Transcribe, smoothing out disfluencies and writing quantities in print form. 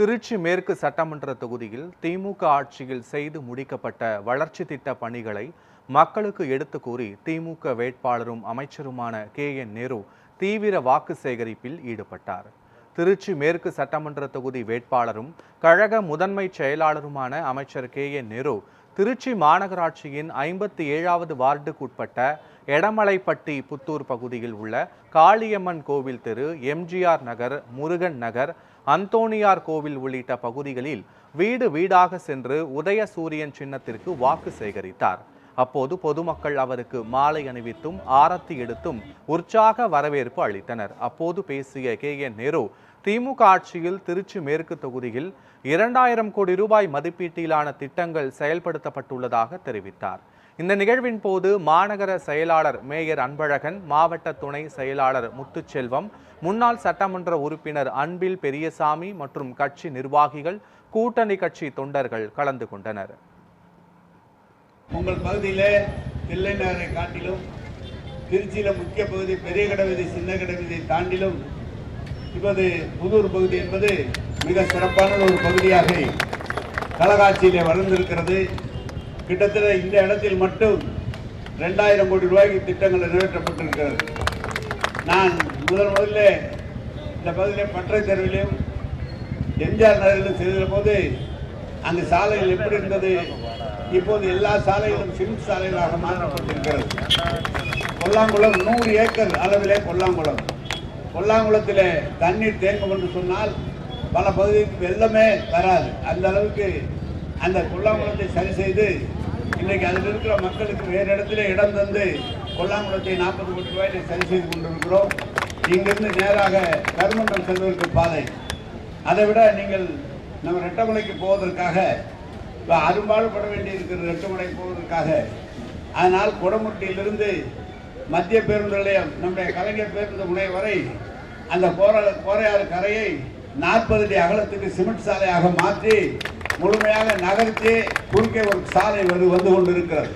திருச்சி மேற்கு சட்டமன்ற தொகுதியில் திமுக ஆட்சியில் செய்து முடிக்கப்பட்ட வளர்ச்சி திட்ட பணிகளை மக்களுக்கு எடுத்து கூறி திமுக வேட்பாளரும் அமைச்சருமான KN நேரு தீவிர வாக்கு சேகரிப்பில் ஈடுபட்டார். திருச்சி மேற்கு சட்டமன்ற தொகுதி வேட்பாளரும் கழக முதன்மை செயலாளருமான அமைச்சர் KN நேரு திருச்சி மாநகராட்சியின் 57வது வார்டுக்குட்பட்ட எடமலைப்பட்டி புத்தூர் பகுதியில் உள்ள காளியம்மன் கோவில் தெரு, MGR நகர், முருகன் நகர், அந்தோணியார் கோவில் உள்ளிட்ட பகுதிகளில் வீடு வீடாக சென்று உதயசூரியன் சின்னத்திற்கு வாக்கு சேகரித்தார். அப்போது பொதுமக்கள் அவருக்கு மாலை அணிவித்தும் ஆரத்தி எடுத்தும் உற்சாக வரவேற்பு அளித்தனர். அப்போது பேசிய KN நேரு, திமுக ஆட்சியில் திருச்சி மேற்கு தொகுதியில் 2000 கோடி ரூபாய் மதிப்பீட்டிலான திட்டங்கள் செயல்படுத்தப்பட்டுள்ளதாக தெரிவித்தார். இந்த நிகழ்வின் போது மாநகர செயலாளர் மேயர் அன்பழகன், மாவட்ட துணை செயலாளர் முத்துச்செல்வம், முன்னாள் சட்டமன்ற உறுப்பினர் அன்பில் பெரியசாமி மற்றும் கட்சி நிர்வாகிகள், கூட்டணி கட்சி தொண்டர்கள் கலந்து கொண்டனர். உங்கள் பகுதியிலே தில்லை நகரை காட்டிலும் திருச்சியில முக்கிய பகுதி பெரிய கடவீதி, சின்ன கடவீதியை தாண்டிலும் இப்போது புதூர் பகுதி என்பது மிக சிறப்பான ஒரு பகுதியாக கழகாட்சியிலே வளர்ந்திருக்கிறது. கிட்டத்தட்ட இந்த இடத்தில் மட்டும் 2000 கோடி ரூபாய்க்கு திட்டங்கள் நிறைவேற்றப்பட்டிருக்கிறது. நான் முதல்ல இந்த பகுதியில் பற்றை தெருவிலும் MGR நகரிலும் செய்த போது அந்த சாலைகள் எப்படி இருந்தது, இப்போது எல்லா சாலைகளும் சிமெண்ட் சாலைகளாக மாற்றப்பட்டிருக்கிறது. கொல்லாங்குளம் 100 ஏக்கர் அளவிலே கொல்லாங்குளத்தில் தண்ணீர் தேங்கும் என்று சொன்னால் பல பகுதிக்கு வெள்ளமே வராது. அந்த அளவுக்கு அந்த கொல்லாங்குளத்தை சரி செய்து இன்றைக்கு அதில் இருக்கிற மக்களுக்கு வேறு இடத்துல இடம் தந்து கொல்லாங்குளத்தை 40 கோடி ரூபாயை சரி செய்து கொண்டிருக்கிறோம். இங்கிருந்து நேராக கருமண்டம் செல்வதற்கு பாதை. அதை விட நீங்கள் நம்ம ரெட்டமலைக்கு போவதற்காக இப்போ அரும்பாடுபட வேண்டி இருக்கிற ரெட்டமலை போவதற்காக, அதனால் குடமுட்டியிலிருந்து மத்திய பேருந்து நிலையம், நம்முடைய கலைஞர் பேருந்து முனையம் வரை அந்த கோரையாறு கரையை 40 அடி அகலத்துக்கு சிமெண்ட் சாலையாக மாற்றி முழுமையாக நகர்த்தி குறுக்கே ஒரு சாலை வந்து கொண்டிருக்கிறது.